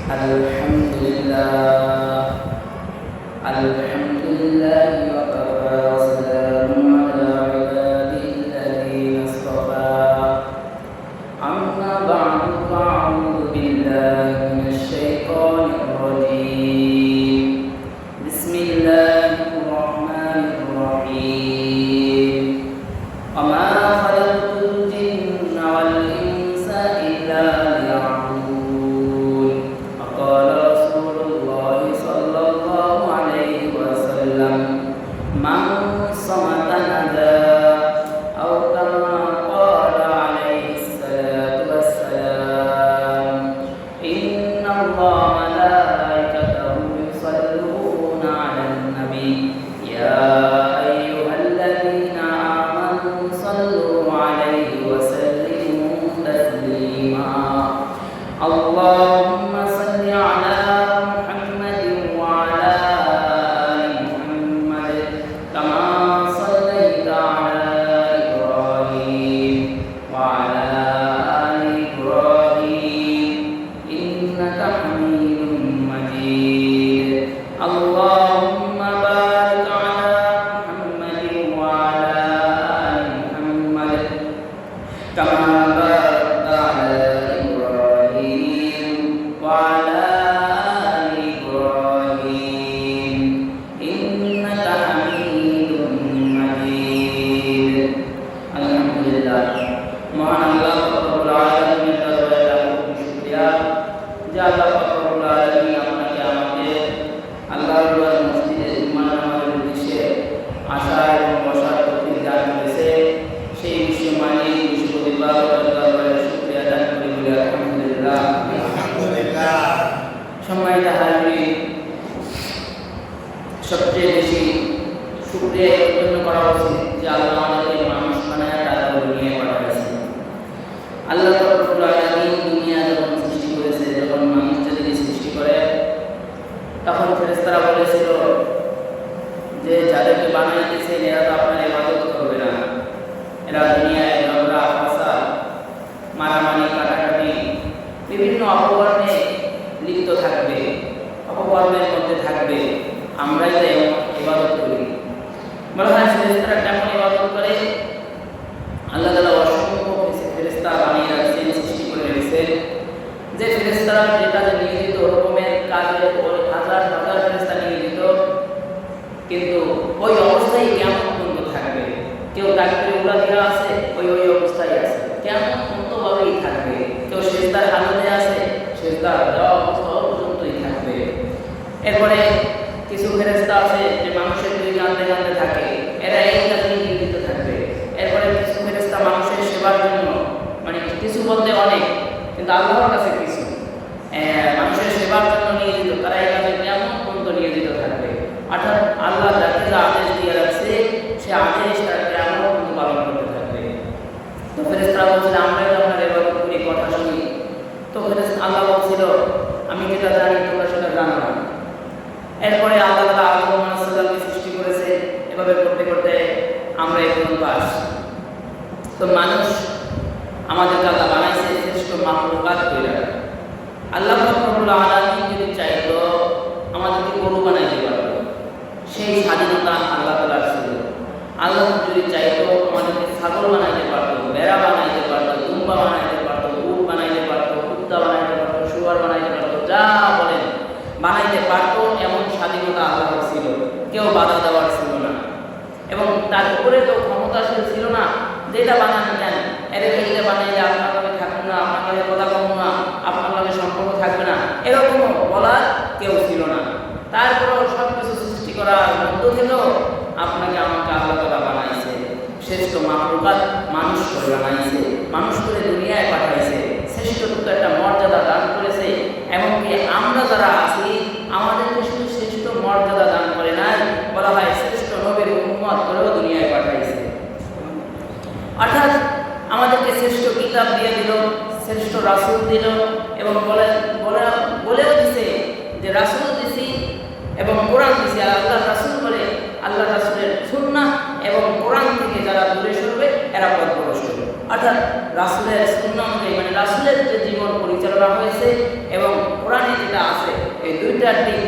Alhamdulillah, Alhamdulillah wa kafa wa salamun ala ibadihi alladhina istafa. Amma ba'du fa'udhu billahi minasy syaithanir rajim. Bismillahirrahmanirrahim. Wa ma khalaqtul jinna wal insa illa liya'budun. Qala Rasulullah sallallahu alaihi wasallam, man samata nada, atau kama qala alaihi salatu wassalam, inna Allaha malaikatahu yusalluna 'alan nabi, ya ayyuhalladzina amanu sallu 'alaihi wa sallimu taslima. Allahumma salli ala Muhammadin wa ala ali Muhammad kama sallaita ala Ibrahim wa ala ali Ibrahim innaka Hamidum Majid. Allahumma barik ala Muhammadin wa ala ali Muhammad kama barakta ala Ibrahim wa ala ali Ibrahim innaka Hamidum Majid. Alhamdulillah, Maha Allah Rabbul Alamin taala syukriya যে আল্লাহ রাব্বুল আলামিন আপনাকে আমাদের আল্লাহর রহমত মসজিদে জুমার নামাজের উদ্দেশ্যে আসা এবং বসার তৌফিক দান করেছে। সেই বিশ্ব মালিক বিশ্ব প্রতিপালক আল্লাহর দরবারে শুকরিয়া আদায় করি বলি আলহামদুলিল্লাহ। সম্মানিত হাজিরিন, সবচেয়ে বেশি শুকরিয়া এর জন্য করা উচিত যে আল্লাহ আমাদেরকে মানুষ বানায় তারপর দুনিয়ায় পাঠিয়েছে। আল্লাহ রাব্বুল আলামিন দুনিয়া যখন সৃষ্টি করেছে, যখন মানুষ জাতিকে সৃষ্টি করে, তখন ফেরেশতারা বলেছিল যে যাদেরকে বানিয়েছেন এরা তো আপনার ইবাদত করবে না, এরা দুনিয়ায় ঝগড়া ফাসাদ মারামারি কাটাকাটি বিভিন্ন অপকর্মে লিপ্ত থাকবে, অপকর্মের মধ্যে থাকবে, আমরাই তো ইবাদত করি। বলা হয় ফেরেশতারা কেমন ইবাদত করে? আল্লাহ তাআলা অসংখ্য ফেরেশতা বানিয়ে রাখছেন, সৃষ্টি করে রেখেছেন, যে ফেরেশতারা যে কাজে নিয়োজিত রকমের কাজে ওই হাজার হাজার ফেরেশতা নিয়োজিত, কিন্তু ওই অবস্থায় কেমন পর্যন্ত থাকবে। কেউ তাকবীরে উলা দেওয়া আছে, ওই অবস্থায় আছে, কেমন পর্যন্তভাবেই থাকবে। কেউ সিজদার হালতে আছে, সিজদার দেওয়া অবস্থা পর্যন্তই থাকবে। এরপরে কিছু ফেরেশতা আছে যে মানুষের দুই গানতে গানতে থাকে, এরা এই কাজে নিয়োজিত থাকবে। এরপরে কিছু ফেরেশতা মানুষের সেবার জন্য, মানে কিছু বলতে অনেক, কিন্তু আল্লাহর কাছে কিছু মানুষের সেবার জন্য নিয়োজিত, তারা এই কাজে কেমন পর্যন্ত নিয়োজিত থাকবে। অর্থাৎ আল্লাহ যাকে যা আদেশ দিয়ে রাখছে সে আদেশ তারা কেমন পর্যন্ত পালন করতে থাকবে। তো ফেরেশতারা বলছিল আমরাই তো আপনার ইবাদত করি, কথা শুনি। তো আল্লাহ বলছিল আমি যেটা জানি তোমরা সেটা জানো না। এরপরে আল্লাহ তাআলা আদম আলাইহিস সালামকে সৃষ্টি করেছে, এভাবে করতে করতে আমরা এই পর্যন্ত আসি। তো মানুষ আমাদেরকে আল্লাহ বানাইছে শ্রেষ্ঠ মাখলুকাত কইরা। আল্লাহ রাব্বুল আলামিন যদি চাইতো আমাদেরকে গরু বানাইতে পারতো, সেই স্বাধীনতা আল্লাহ তাআলার ছিল। আল্লাহ যদি চাইতো আমাদেরকে ছাগল বানাইতে পারতো, ভেড়া বানাইতে পারতো, দুম্বা বানাইতে পারতো, উট বানাইতে পারতো, কুত্তা বানাইতে পারতো, শুয়োর বানাইতে পারতো, যা বলেন বানাইতে পারতো, এমন স্বাধীনতা আল্লাহর ছিল, কেউ বাধা দেওয়ার ছিল না। এবং তার উপরে তো ক্ষমতাশীল ছিল না যেটা বানানো চান এটা বানাইলে আপনার লগে থাকবো না, আপনার লগে কথা বলবো না, আপনার লগে সম্পর্ক থাকবে না, এরকমও বলার কেউ ছিল না। তারপরেও সব কিছু সৃষ্টি করার মধ্য থেকেও আপনাকে আমাকে আল্লাহ তাআলা বানাইছে, শ্রেষ্ঠ মাখলুকাত মানুষ করে বানাইছে, মানুষ করে দুনিয়ায় পাঠাইছে, শ্রেষ্ঠত্ব একটা মর্যাদা দান করেছে। এমনকি আমরা যারা আছি আমাদেরকে শুধু শ্রেষ্ঠ মর্যাদা দান করে নাই, বলা হয় শ্রেষ্ঠ নবীর উম্মত করেও দুনিয়ায় পাঠাইছে। অর্থাৎ আমাদেরকে শ্রেষ্ঠ কিতাব দিয়ে দিল, শ্রেষ্ঠ রাসূল দিল, এবং বলেও দিছে যে রাসূল দিছি এবং কোরআন দিছি। আর আল্লাহ রাসূল বলে আল্লাহ রাসূলের সুন্নাহ এবং কোরআন থেকে যারা দূরে সরবে এরা পথভ্রষ্ট হবে। অর্থাৎ রাসূলের সুন্নাহ অনুযায়ী, মানে রাসূলের যে জীবন পরিচালনা হয়েছে এবং কোরআনে যেটা এই দুইটা দিক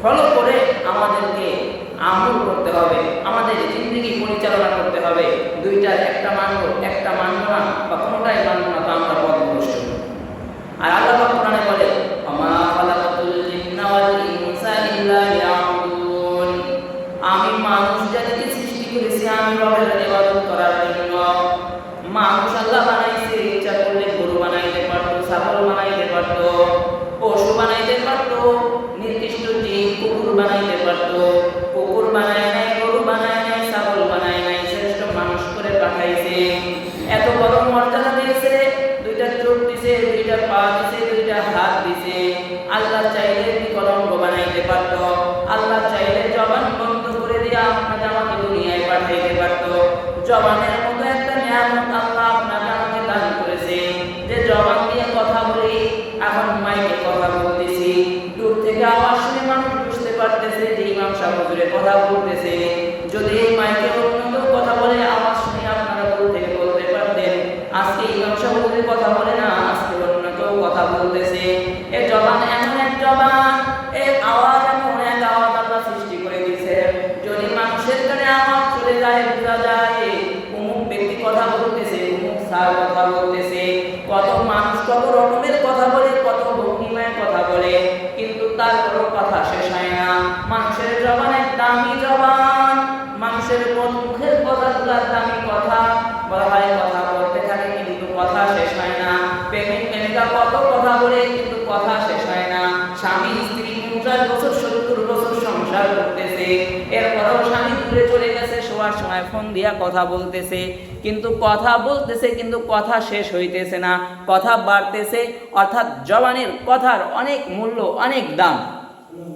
ফলো করে আমাদেরকে আমল করতে হবে, আমাদের জিন্দেগি পরিচালনা করতে হবে। দুইটার একটা মানব না বা কোনোটাই মানব না, তো আমরা পথভ্রষ্ট। আর আল্লাহ পাক কোরআনে বলে, ওমা খালাকাতুল জিন্না ওয়াল ইনসা ইল্লা লিয়াবুদুন, আমি মানুষ জাতিকে সৃষ্টি করেছি আমি রবের ইবাদত করার জন্য। মানুষ আল্লাহ বানাইছে, ইচ্ছা করলে গরু বানাইতে পারতো, ছাগল বানাইতে পারতো, পশু বানাইতে পারতো, নির্দিষ্ট জীব কুকুর বানাইতে পারতো। কুকুর বানায় নাই, গরু বানায় নাই, ছাগল বানায় নাই, শ্রেষ্ঠ মানুষ করে পাঠাইছে। এত বড় মর্যাদা দিয়েছে, দুইটা চোখ দিছে, দুইটা পা দিছে, দুইটা হাত দিছে। আল্লাহ চাইলে বিকলাঙ্গ বানাইতে পারতো, আল্লাহ চাইলে জবান বন্ধ করে দিয়ে আপনাকে আমাকে দুনিয়ায় পাঠাইতে পারতো। জবানের মতো একটা নিয়ামত আল্লাহ আপনাকে আমাকে দান করেছে, যে জবান দিয়ে কথা বলি। এখন মাইকে কথা বলতেছি, দূর থেকে আওয়াজ শুনে মানুষ বুঝতে পারতেছে যে ইমাম সাহেব হুজুরে কথা বলতেছে। যদি এই মাইকে অন্য কেউ কথা বলে, আওয়াজ শুনে আপনারা দূর থেকে বলতে পারতেন আজকে ইমাম সাহেব হুজুরে কথা বলে না, আজকে অন্য কেউ কথা বলতেছে। এই জবান এমন এক জবান, এই আওয়াজ এমন এক আওয়াজ আল্লাহ সৃষ্টি করে দিয়েছে। যদি মানুষের কানে আওয়াজ চলে যায়, বোঝা যায় অমুক ব্যক্তি কথা বলতেছে, অমুক স্যার কথা বলতেছে। কত মানুষ কত রকমের কথা বলে, কত ভঙ্গিমায় কথা বলে, কিন্তু তারপরও কথা শেষ হয় না। মানুষের জবান এক দামি জবান, মানুষের মুখের কথাগুলোর দামি কথা। বলা হয় কথা বলতে থাকে কিন্তু কথা শেষ হয় না। প্রেমিক প্রেমিকা কত কথা বলে কিন্তু কথা শেষ হয় না। স্বামী স্ত্রী 50 বছর 70 বছর সংসার করতেছে, এরপরও স্বামী দূরে চলে গেছে, শোয়ার সময় ফোন দিয়া কথা বলতেছে, কিন্তু কথা বলতেছে কিন্তু কথা শেষ হইতেছে না, কথা বাড়তেছে। অর্থাৎ জবানের কথার অনেক মূল্য, অনেক দাম,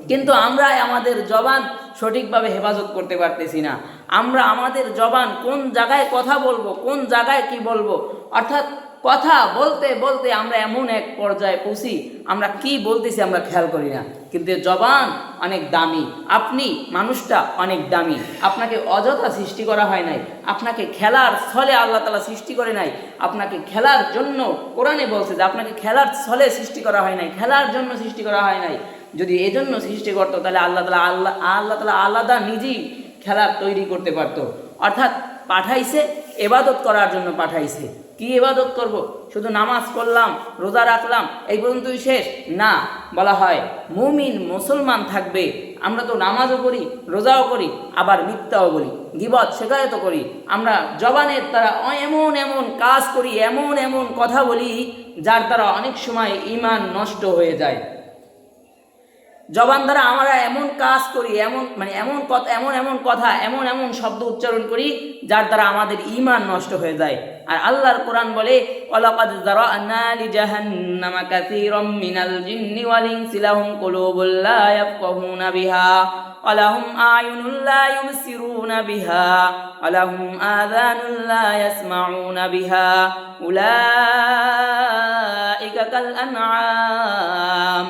কিন্তু আমরা আমাদের জবান সঠিকভাবে হেফাজত করতে পারতেছি না। আমরা আমাদের জবান কোন জায়গায় কথা বলবো, কোন জায়গায় কি বলবো, অর্থাৎ কথা বলতে বলতে আমরা এমন এক পর্যায়ে পৌঁছি আমরা কি বলতেছি আমরা খেয়াল করি না। কিন্তু জবান অনেক দামি, আপনি মানুষটা অনেক দামি। আপনাকে অযথা সৃষ্টি করা হয় নাই, আপনাকে খেলার ছলে আল্লাহ তাআলা সৃষ্টি করে নাই। আপনাকে খেলার জন্য কোরআনে বলছে যে আপনাকে খেলার ছলে সৃষ্টি করা হয় নাই, খেলার জন্য সৃষ্টি করা হয় নাই। যদি এজন্য সৃষ্টি করতো তাহলে আল্লাহ তাআলা আলাদা নিজেই খেলা তৈরি করতে পারতো। অর্থাৎ পাঠাইছে ইবাদত করার জন্য পাঠাইছে। কি ইবাদত করব? শুধু নামাজ পড়লাম, রোজা রাখলাম, এই পর্যন্তই শেষ না। বলা হয় মুমিন মুসলমান থাকবে। আমরা তো নামাজও করি, রোজাও করি, আবার মিথ্যাও বলি, গীবত শিকায়ত করি। আমরা জবানের দ্বারা এমন এমন কাজ করি, এমন এমন কথা বলি, যার দ্বারা অনেক সময় ঈমান নষ্ট হয়ে যায়। জবান দ্বারা আমরা এমন কাজ করি, এমন কথা, এমন এমন শব্দ উচ্চারণ করি, যার দ্বারা আমাদের ঈমান নষ্ট হয়ে যায়। আর আল্লাহর কোরআন বলে, ওয়ালাকাদ যারা'না লিজাহান্নামা কাসীরাম মিনাল জিন্নি ওয়াল ইনসি লাহুম কুলুবুন লা ইয়াফকাহুনা বিহা ওয়া লাহুম আ'য়ুনুন লা ইউবসিরুনা বিহা ওয়া লাহুম আযানুন লা ইয়াসমাউনা বিহা উলাইকা কাল আন'আম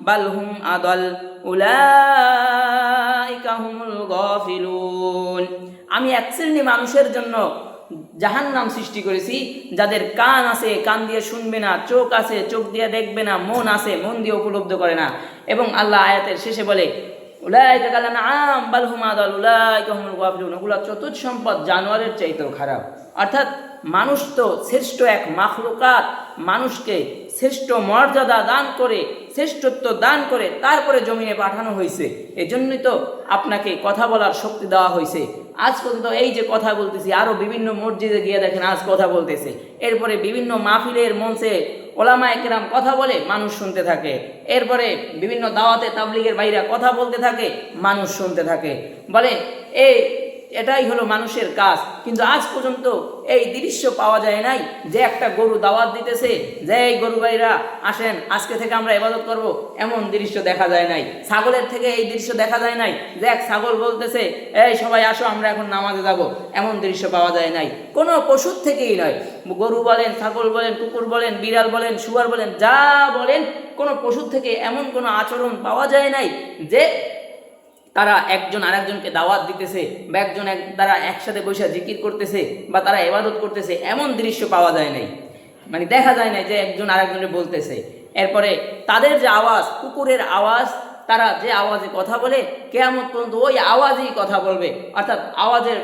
বাল হুম আদাল উলাইকা হুমুল গাফিলুন। আমি এক শ্রেণী মানুষের জন্য জাহান্নাম সৃষ্টি করেছি, যাদের কান আছে, কান দিয়ে শুনবে না, চোখ আছে, চোখ দিয়ে দেখবে না, মন আছে, মন দিয়ে উপলব্ধি করে না। এবং আল্লাহ আয়াতের শেষে বলে, উলাইকা কাল আন'আম বাল হুম আদাল উলাইকা হুমুল গাফিলুন। ওগুলো চতুর্থ সম্পদ জানোয়ারের চাইতেও খারাপ। অর্থাৎ মানুষ তো শ্রেষ্ঠ এক মাখলুকাত, মানুষকে শ্রেষ্ঠ মর্যাদা দান করে, শ্রেষ্ঠত্ব দান করে তারপরে জমিনে পাঠানো হয়েছে। এজন্যই তো আপনাকে কথা বলার শক্তি দেওয়া হয়েছে। আজ পর্যন্ত এই যে কথা বলতেছি, আরও বিভিন্ন মসজিদে গিয়ে দেখেন আজ কথা বলতেছে, এরপরে বিভিন্ন মাহফিলের মঞ্চে ওলামায়ে কেরাম কথা বলে, মানুষ শুনতে থাকে। এরপরে বিভিন্ন দাওয়াতে তাবলীগের ভাইরা কথা বলতে থাকে, মানুষ শুনতে থাকে। বলে এটাই হলো মানুষের কাজ। কিন্তু আজ পর্যন্ত এই দৃশ্য পাওয়া যায় নাই যে একটা গরু দাওয়াত দিতেছে, যে এই গরু ভাইরা আসেন, আজকে থেকে আমরা ইবাদত করব, এমন দৃশ্য দেখা যায় নাই। ছাগলের থেকে এই দৃশ্য দেখা যায় নাই যে এক ছাগল বলতেছে, এই সবাই আসো আমরা এখন নামাজে যাব, এমন দৃশ্য পাওয়া যায় নাই। কোনো পশুর থেকেই নয়, গরু বলেন, ছাগল বলেন, কুকুর বলেন, বিড়াল বলেন, শুয়ার বলেন, যা বলেন, কোনো পশুর থেকে এমন কোনো আচরণ পাওয়া যায় নাই যে তারা একজন আরেকজনকে দাওয়াত দিতেছে বা একজন তারা একসাথে বসে জিকির করতেছে বা তারা ইবাদত করতেছে, এমন দৃশ্য পাওয়া যায় নাই। মানে দেখা যায় না যে একজন আরেকজনকে বলতেছে। এরপরে তাদের যে আওয়াজ, কুকুরের আওয়াজ তারা যে আওয়াজে কথা বলে কিয়ামত পর্যন্ত ওই আওয়াজেই কথা বলবে, অর্থাৎ আওয়াজের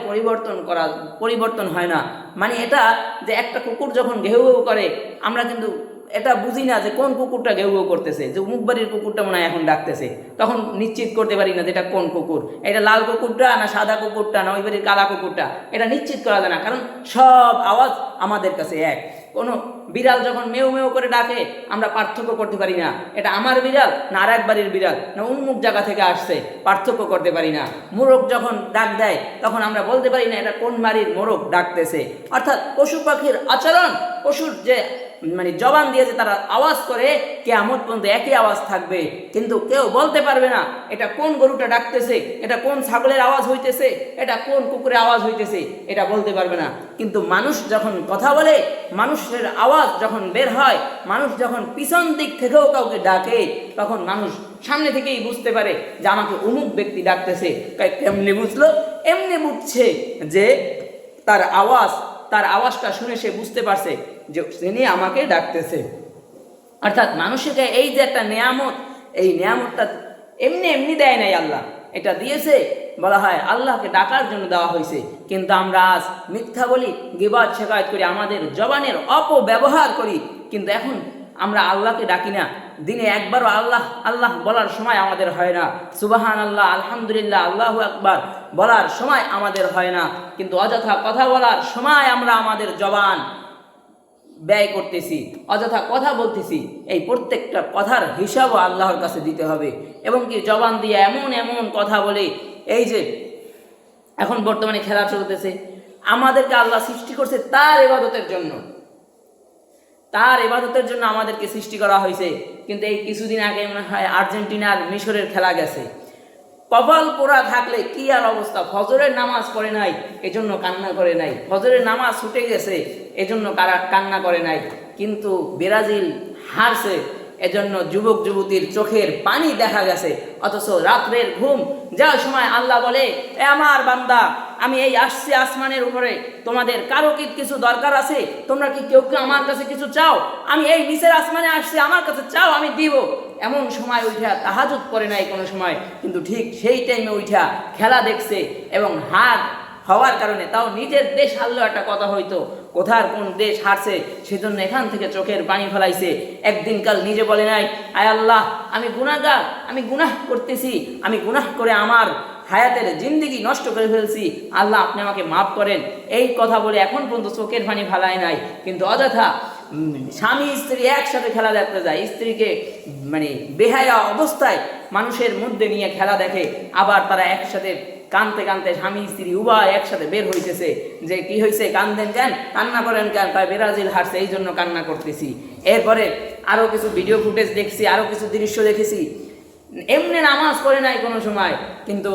পরিবর্তন হয় না। মানে এটা যে একটা কুকুর যখন ঘেউ ঘেউ করে, আমরা কিন্তু এটা বুঝি না যে কোন কুকুরটা ঘেউ ঘেউ করতেছে, যে অমুক বাড়ির কুকুরটা মনে হয় এখন ডাকতেছে, তখন নিশ্চিত করতে পারি না যে এটা কোন কুকুর, এটা লাল কুকুরটা না সাদা কুকুরটা না ওই বাড়ির কালা কুকুরটা, এটা নিশ্চিত করা যায় না, কারণ সব আওয়াজ আমাদের কাছে এক। কোনো বিড়াল যখন মেউ মেউ করে ডাকে আমরা পার্থক্য করতে পারি না এটা আমার বিড়াল না আর এক বাড়ির বিড়াল না উন্মুক জায়গা থেকে আসছে, পার্থক্য করতে পারি না। মোরগ যখন ডাক দেয় তখন আমরা বলতে পারি না এটা কোন বাড়ির মোরগ ডাকতেছে। অর্থাৎ পশু পাখির আচরণ, পশুর যে মানে জবান দিয়েছে তারা আওয়াজ করে কিয়ামত পর্যন্ত একই আওয়াজ থাকবে, কিন্তু কেউ বলতে পারবে না এটা কোন গরুটা ডাকতেছে, এটা কোন ছাগলের আওয়াজ হইতেছে, এটা কোন কুকুরের আওয়াজ হইতেছে, এটা বলতে পারবে না। কিন্তু মানুষ যখন কথা বলে, মানুষের আওয়াজ যখন বের হয়, মানুষ যখন পিছন দিক থেকেও কাউকে ডাকে, তখন মানুষ সামনে থেকেই বুঝতে পারে যে আমাকে অমুক ব্যক্তি ডাকতেছে। কেমনি বুঝলো? এমনি বুঝছে যে তার আওয়াজটা শুনে সে বুঝতে পারছে যে তিনি আমাকে ডাকতেছে। অর্থাৎ মানুষকে এই যে একটা নেয়ামত, এই নেয়ামতটা এমনি এমনি দেয় নাই আল্লাহ, এটা দিয়েছে বলা হয় আল্লাহকে ডাকার জন্য দেওয়া হয়েছে। কিন্তু আমরা আজ মিথ্যা বলি, গীবত শিকায়ত করি, আমাদের জবানের অপব্যবহার করি, কিন্তু এখন আমরা আল্লাহকে ডাকি না। দিনে একবারও আল্লাহ আল্লাহ বলার সময় আমাদের হয় না, সুবহান আল্লাহ আলহামদুলিল্লাহ আল্লাহু আকবার বলার সময় আমাদের হয় না, কিন্তু অযথা কথা বলার সময় আমরা আমাদের জবান ব্যয় করতেছি, অযথা কথা বলতেছি। এই প্রত্যেকটা কথার হিসাবও আল্লাহর কাছে দিতে হবে। এবং কি জবান দিয়ে এমন এমন কথা বলে, এই যে এখন বর্তমানে খেলা চলতেছে, আমাদেরকে আল্লাহ সৃষ্টি করছে তার ইবাদতের জন্য, তার ইবাদতের জন্য আমাদেরকে সৃষ্টি করা হয়েছে। কিন্তু এই কিছুদিন আগে মনে হয় আর্জেন্টিনার মিশরের খেলা গেছে, কপাল পোড়া থাকলে কি আর অবস্থা, ফজরের নামাজ পড়ে নাই এজন্য কান্না করে নাই, ফজরের নামাজ ছুটে গেছে এজন্য কান্না করে নাই, কিন্তু ব্রাজিল হারছে এজন্য যুবক যুবতীর চোখের পানি দেখা গেছে। অথচ রাত্রের ঘুম যাওয়ার সময় আল্লাহ বলে, এ আমার বান্দা, আমি এই আসছি আসমানের উপরে, তোমাদের কারো কি কিছু দরকার আছে? তোমরা কি কেউ কেউ আমার কাছে কিছু চাও? আমি এই নিচের আসমানে আসছি, আমার কাছে চাও, আমি দিব। এমন সময় উঠা তাহাজ্জুদ করে নাই কোনো সময়, কিন্তু ঠিক সেই টাইমে উঠা খেলা দেখছে এবং হার হওয়ার কারণে, তাও নিজের দেশ হারলেও একটা কথা হইতো, কোথার কোন দেশ হারছে সেজন্য এখান থেকে চোখের পানি ফেলাইছে। একদিন কাল নিজে বলে নাই, আয় আল্লাহ আমি গুনাহগার, আমি গুনাহ করতেছি, আমি গুনাহ করে আমার হায়াতের জিন্দেগি নষ্ট করে ফেলছি, আল্লাহ আপনি আমাকে মাফ করেন। এই কথা বলে এখন পর্যন্ত চোখের পানি ফেলায় নাই, কিন্তু অযথা স্বামী স্ত্রী একসাথে খেলা দেখতে যায়, স্ত্রীকে মানে বেহায়া অবস্থায় মানুষের মধ্যে নিয়ে খেলা দেখে, আবার তারা একসাথে কানতে কানতে স্বামী স্ত্রী উভয় একসাথে বের হইতেছে যে কি হয়েছে, কান্দেন কেন, কান্না করেন কেন, তাই ব্রাজিল হারছে এই জন্য কান্না করতেছি। এরপরে আরও কিছু ভিডিও ফুটেজ দেখছি, আরও কিছু দৃশ্য দেখেছি, এমনি নামাজ পড়ে নাই কোনো সময়, কিন্তু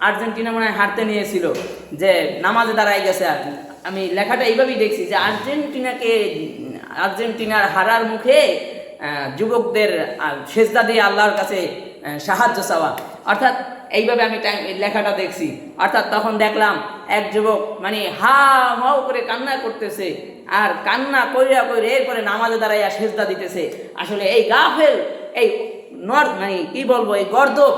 আর্জেন্টিনা মনে হয় হারতে নিয়েছিল যে নামাজে দাঁড়াই গেছে। আর আমি লেখাটা এইভাবেই দেখছি যে আর্জেন্টিনার হারার মুখে যুবকদের সেজদা দিয়ে আল্লাহর কাছে সাহায্য চাওয়া, অর্থাৎ এইভাবে আমি লেখাটা দেখছি। অর্থাৎ তখন দেখলাম এক যুবক মানে হা মাও করে কান্না করতেছে, আর কান্না কইরা কইরে এরপরে নামাজে দাঁড়াইয়া সেজদা দিতেছে। আসলে এই গাফেল, এই মানে কি বলবো, এই গর্দভ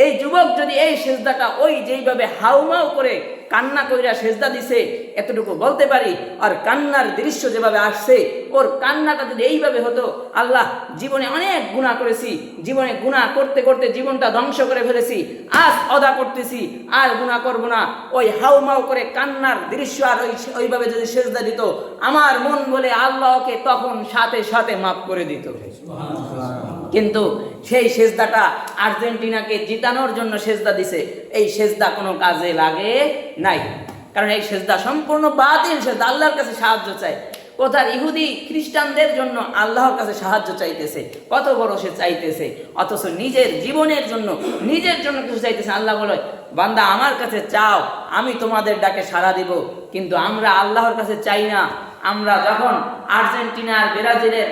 এই যুবক যদি এই সেজদাটা ওই যেইভাবে হাউমাউ করে কান্না কইরা সেজদা দিছে, এতটুকু বলতে পারি। আর কান্নার দৃশ্য যেভাবে আসছে, ওর কান্নাটা যদি এইভাবে হতো, আল্লাহ জীবনে অনেক গুনাহ করেছি, জীবনে গুনাহ করতে করতে জীবনটা ধ্বংস করে ফেলেছি, আজ অদা করতেছি, আর গুনাহ করব না। ওই হাউমাউ করে কান্নার দৃশ্য আর ওইভাবে যদি সেজদা দিত, আমার মন বলে আল্লাহকে তখন সাথে সাথে মাফ করে দিত। কিন্তু সেই সেজদাটা আর্জেন্টিনাকে জিতানোর জন্য সেজদা দিছে, এই সেজদা কোনো কাজে লাগে নাই, কারণ এই সেজদা সম্পূর্ণ বাতিল সেজদা, আল্লাহর কাছে সাহায্য চায়। কোথার ইহুদি খ্রিস্টানদের জন্য আল্লাহর কাছে সাহায্য চাইতেছে, কত বড় সে চাইতেছে, অথচ নিজের জীবনের জন্য নিজের জন্য কিছু চাইতেছে। আল্লাহ বলে, বান্দা আমার কাছে চাও, আমি তোমাদের ডাকে সাড়া দিব। কিন্তু আমরা আল্লাহর কাছে চাই না। আমরা যখন আর্জেন্টিনার ব্রাজিলের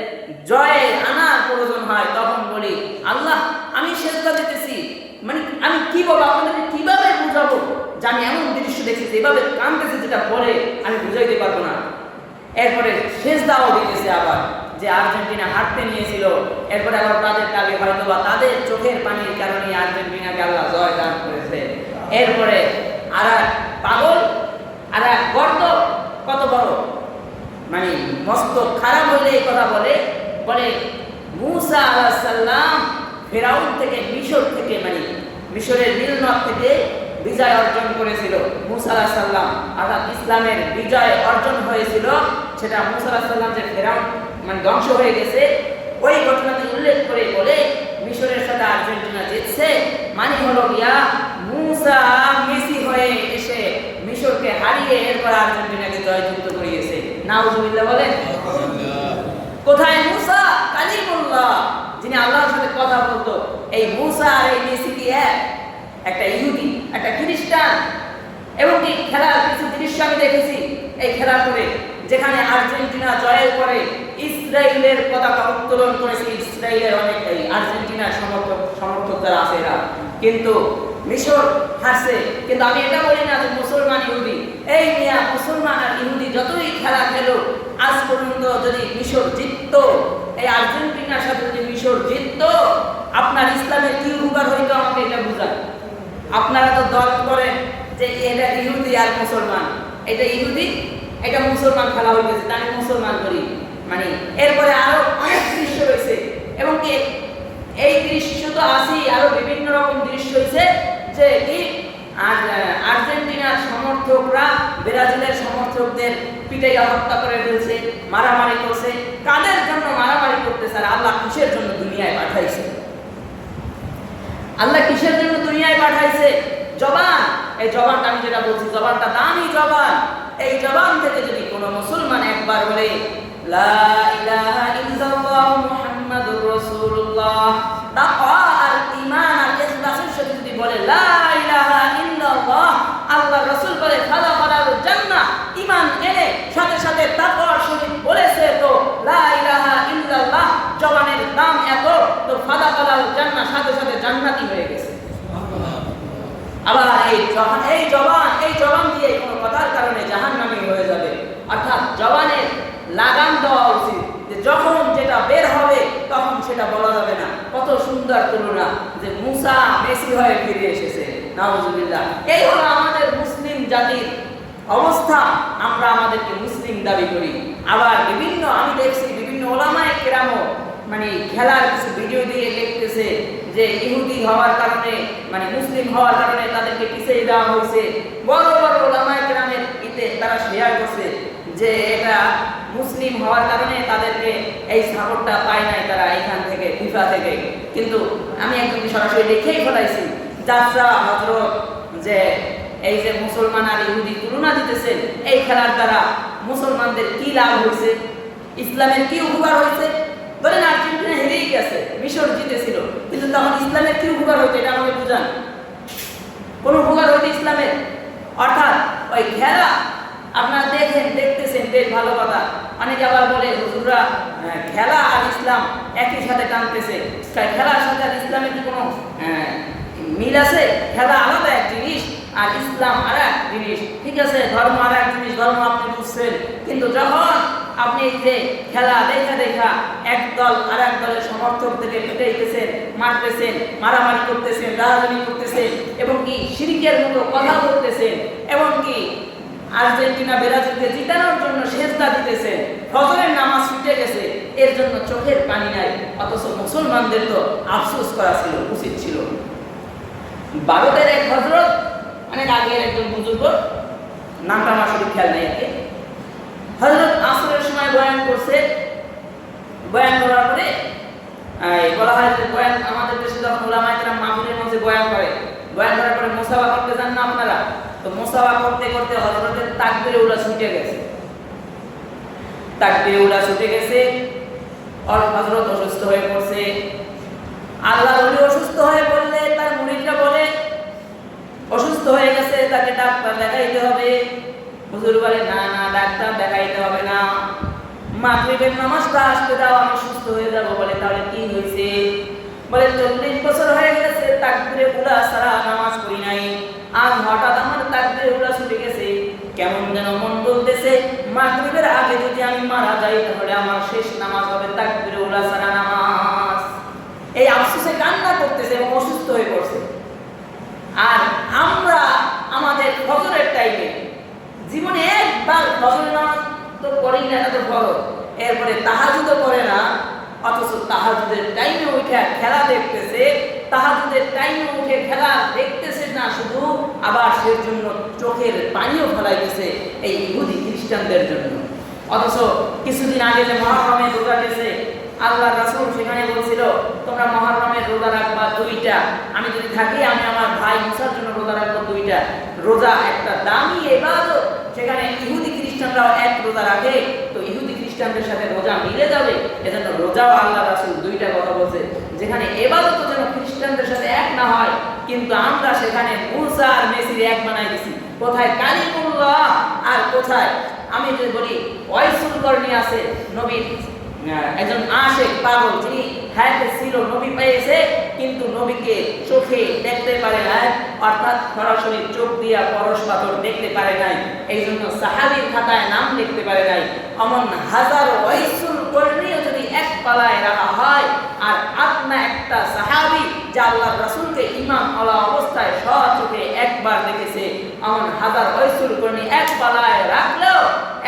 জয়ে আনার প্রয়োজন হয় তখন বলি, আল্লাহ আমি সেজদা দিতেছি, মানে আমি কি বলবো, আপনাদেরকে কিভাবে বুঝাবো যে আমি এমন দৃশ্য দেখেছি, এভাবে কাঁদতেছি, যেটা বলে আমি বুঝাইতে পারবো না। এরপরে সেজদাও দিতেছে আবার, যে আর্জেন্টিনা হারতে নিয়েছিল, এরপরে আবার তাদের কালে হয়তো বা তাদের চোখের পানির কারণে আর্জেন্টিনাকে আল্লাহ জয় দান করেছে। এরপরে আর এক পাগল, আর এক গর্দ, কত বড় মানে মস্ত খারাপ হইলে এই কথা বলে মুসা আলাইহিস সালাম ফেরাউন থেকে, মিশর থেকে, মানে মিশরের নীলনদ থেকে বিজয় অর্জন করেছিল। মুসা আলাইহিস সালাম অর্থাৎ ইসলামের বিজয় অর্জন হয়েছিল, সেটা মুসা আলাইহিস সালাম যে ফেরাউন মানে ধ্বংস হয়ে গেছে ওই ঘটনাটি উল্লেখ করে বলে মিশরের সাথে আর্জেন্টিনা জিতছে, মানে হলো গিয়া মুসা মেসি হয়ে এসে মিশরকে হারিয়ে এরপর আর্জেন্টিনাকে জয়যুক্ত করিয়েছে। নাউজুবিল্লাহ বলেন। কোথায় মুসা কালিমুল্লাহ, যিনি আল্লাহর সাথে কথা বলতো? এই মুসা আর এই মেসি কি এক? একটা ইহুদি, একটা খ্রিস্টান। এবং কি খেলার কিছু দৃশ্য আমি দেখেছি এই খেলার পরে, যেখানে আর্জেন্টিনা জয়ের পরে ইসরায়েলের পতাকা উত্তোলন করেছে। ইসরায়েলের অনেক আর্জেন্টিনার সমর্থক যারা আছে এরা, কিন্তু মিশর হারছে। কিন্তু আমি এটা বলি না যে মুসলমান ইহুদি, এই মিয়া মুসলমান আর ইহুদি যতই খেলা খেলো, আজ পর্যন্ত যদি মিশর জিততো, এই আর্জেন্টিনার সাথে যদি মিশর জিততো, আপনার ইসলামের কি উপকার হইতো আমাকে এটা বুঝান। আপনারা তো দল করেন যে এটা ইহুদি আর মুসলমান, এটা ইহুদি এটা মুসলমান খেলা হইতেছে, তা আমি মুসলমান করি মানে। এরপরে আরো অনেক দৃশ্য রয়েছে, এবং কি এই দৃশ্য তো আছেই, আরো বিভিন্ন রকম দৃশ্য হয়েছে যে কি আর্জেন্টিনার সমর্থকরা ব্রাজিলের সমর্থকদের পিটাইয়া হত্যা করে ফেলছে, মারামারি করছে। কাদের জন্য মারামারি করতেছে? আর আল্লাহ কিসের জন্য দুনিয়ায় পাঠাইছে? আল্লাহ কিসের জন্য দুনিয়ায় পাঠাইছে? জবান। এই জবানটা আমি যেটা বলছি, জবানটা দামি জবান। এই জবান থেকে যদি কোনো মুসলমান একবার বলে লা ইলাহা ইল্লাল্লাহ মুহাম্মাদুর রাসূলুল্লাহ, তাকওয়া আর ঈমান আর ইখলাসের সাথে যদি বলে লা ইলাহা ইল্লাল্লাহ, আল্লাহর রাসূল বলে ফাদাখালাল জান্নাহ, ঈমান এনে সাথে সাথে তাকওয়ার সহিত বলেছে তো লা ইলাহা ইল্লাল্লাহ, জবানের দাম এত, তো ফাদাখালাল জান্নাহ, সাথে সাথে জান্নাতি হয়ে গেছে। আবার এই জবান দিয়ে কোনো কথার কারণে জাহান্নামী হয়ে যাবে। অর্থাৎ জবানের লাগাম দেওয়া উচিত, যে যখন যেটা বের হবে তখন সেটা বলা যাবে না। কত সুন্দর তুলনা যে মুসা মেসি হয়ে ফিরে এসেছে। নাউজুবিল্লাহ। এই হলো আমাদের মুসলিম জাতির অবস্থা। আমরা আমাদেরকে মুসলিম দাবি করি। আবার আমি দেখছি বিভিন্ন ওলামায়ে কেরামও মানে খেলার কিছু ভিডিও দিয়ে লিখতেছে যে ইহুদি হওয়ার কারণে, মানে মুসলিম হওয়ার কারণে তাদেরকে পিছিয়ে দেওয়া হয়েছে। বড় বড় ওলামায়ে কেরামের ইতে তারা শেয়ার করছে যে এটা মুসলিম হওয়ার কারণে তাদেরকে এই সাপোর্টটা পায় নাই তারা এখান থেকে, ফিফা থেকে। কিন্তু আমি একদম সরাসরি দেখেই ফেলাইছি যাত্রা হযরত যে এই যে মুসলমান আর ইহুদি তুলনা দিতেছেন, এই খেলার দ্বারা মুসলমানদের কি লাভ হয়েছে, ইসলামের কি উপকার হয়েছে? ধরেন আর্জেন্টিনা হেরেই গেছে, মিশর জিতেছিল, কিন্তু তখন ইসলামের কি উপকার হয়েছে এটা আমাকে বুঝান। কোন উপকার হয়েছে ইসলামের? অর্থাৎ ওই খেলা আপনারা দেখতেছেন, বেশ ভালো কথা। অনেকে আবার বলে হুজুররা খেলা আর ইসলাম একই সাথে টানতেছে। খেলার সাথে আর ইসলামের কি কোনো মিল আছে? খেলা আলাদা এক জিনিস আর ইসলাম আর এক জিনিস। ঠিক আছে, ধর্ম আর এক জিনিস, ধর্ম আপনি বুঝছেন। কিন্তু যখন আপনি এই যে খেলা দেখা এক দল আর এক দলের সমর্থকদেরকে পিটাইতেছেন, মারতেছেন, মারামারি করতেছেন, রাজনীতি করতেছেন, এবং কি শিরকের মতো কথা বলতেছেন, এবং কি আর্জেন্টিনা ব্রাজিলকে জিতানোর জন্য সেজদা দিতেছেন, ফজরের নামাজ ছুটে গেছে, এর জন্য চোখের পানি নাই। অথচ মুসলমানদের তো আফসোস করা ছিল, উচিত ছিল। ভারতের এক হযরত, অনেক আগের একজন বুজুর্গ, নামটা আমার সঠিক খেয়াল নেই, একে হযরত আসরের সময় বয়ান করছে। বয়ান করার পরে বলা হয় যে বয়ান আমাদের দেশে যখন উলামায়ে কেরাম মাহফিলের মধ্যে বয়ান করার পরে মুসাফা করতে যান না আপনারা, তো মুসাফা করতে করতে হযরতের তাকবীরে উলা ছুটে গেছে। হযরত অসুস্থ হয়ে পড়ছে। আল্লাহর ওলি অসুস্থ হয়ে পড়লে তার মুরিদরা বলে অসুস্থ হয়ে গেছে, তাকে ডাক্তার দেখাইতে হবে। হুজুর বলে না, ডাক্তার দেখাইতে হবে না, মাগরিবের নামাজটা আসতে দাও, আমি সুস্থ হয়ে যাব। বলে তাহলে কি হয়েছে? বলে 40 বছর হয়ে গেছে তাকবীরে উলা ছাড়া নামাজ পড়ি নাই, আজ হঠাৎ আমার তাকবীরে উলা ছুটে গেছে। কেমন যেন মন বলতেছে মাগরিবের আগে যদি আমি মারা যাই তাহলে আমার শেষ নামাজ হবে তাকবীরে উলা ছাড়া নামাজ। এই আফসোসে কান্না করতেছে এবং অসুস্থ হয়ে পড়ছে। ফজর নামাজ তো পড়েই না, এটা তো ফরজ। এরপরে তাহাজ্জুদও পড়ে না, অথচ তাহাজ্জুদের টাইমে উঠে খেলা দেখতেছে, তাহাজ্জুদের টাইমে উঠে খেলা দেখতেছে না শুধু, আবার সের জন্য চোখের পানিও ফেলাইতেছে এই ইহুদি খ্রিস্টানদের জন্য। অথচ কিছুদিন আগে যে মুহররমের রোজা গেছে, আল্লাহ রাসূল সেখানে বলছিল তোমরা মুহররমের রোজা রাখবা 2টা, আমি যদি থাকি আমি আমার ভাই মুসার জন্য রোজা রাখবো 2টা। রোজা একটা দামি ইবাদত, সেখানে ইহুদি খ্রিস্টানরাও এক রোজা রাখে, তো ইহুদি খ্রিস্টানদের সাথে রোজা মিলে যাবে, এজন্য রোজাও আল্লাহ রাসূল 2টা কথা বলছে, যেখানে ইবাদত যেন খ্রিস্টানদের সাথে এক না হয়। কিন্তু আমরা সেখানে মুসা আর মেসির এক বানাই দিছি, কোথায় কালিমুল্লাহ আর কোথায় আমি যদি বলি ওয়াইসুল করনি আছে, নবীর একজন আশিক পাগল, যিনি হায়াতে ছিল, নবী পেয়েছে কিন্তু নবীকে চোখে দেখতে পারে নাই, অর্থাৎ সরাসরি চোখ দিয়া পরশ পাথর দেখতে পারে নাই, এই জন্য সাহাবীর খাতায় নাম লিখতে পারে নাই। অমন হাজার ওয়াইসুল করনিও যদি এক পালায় রাখা হয়, আর আপনা একটা সাহাবী যা আল্লাহর রাসূলকে ইমাম আলা অবস্থায় সচোখে একবার দেখেছে, অমন হাজার ওয়াইসুল করনি এক পালায় রাখলেও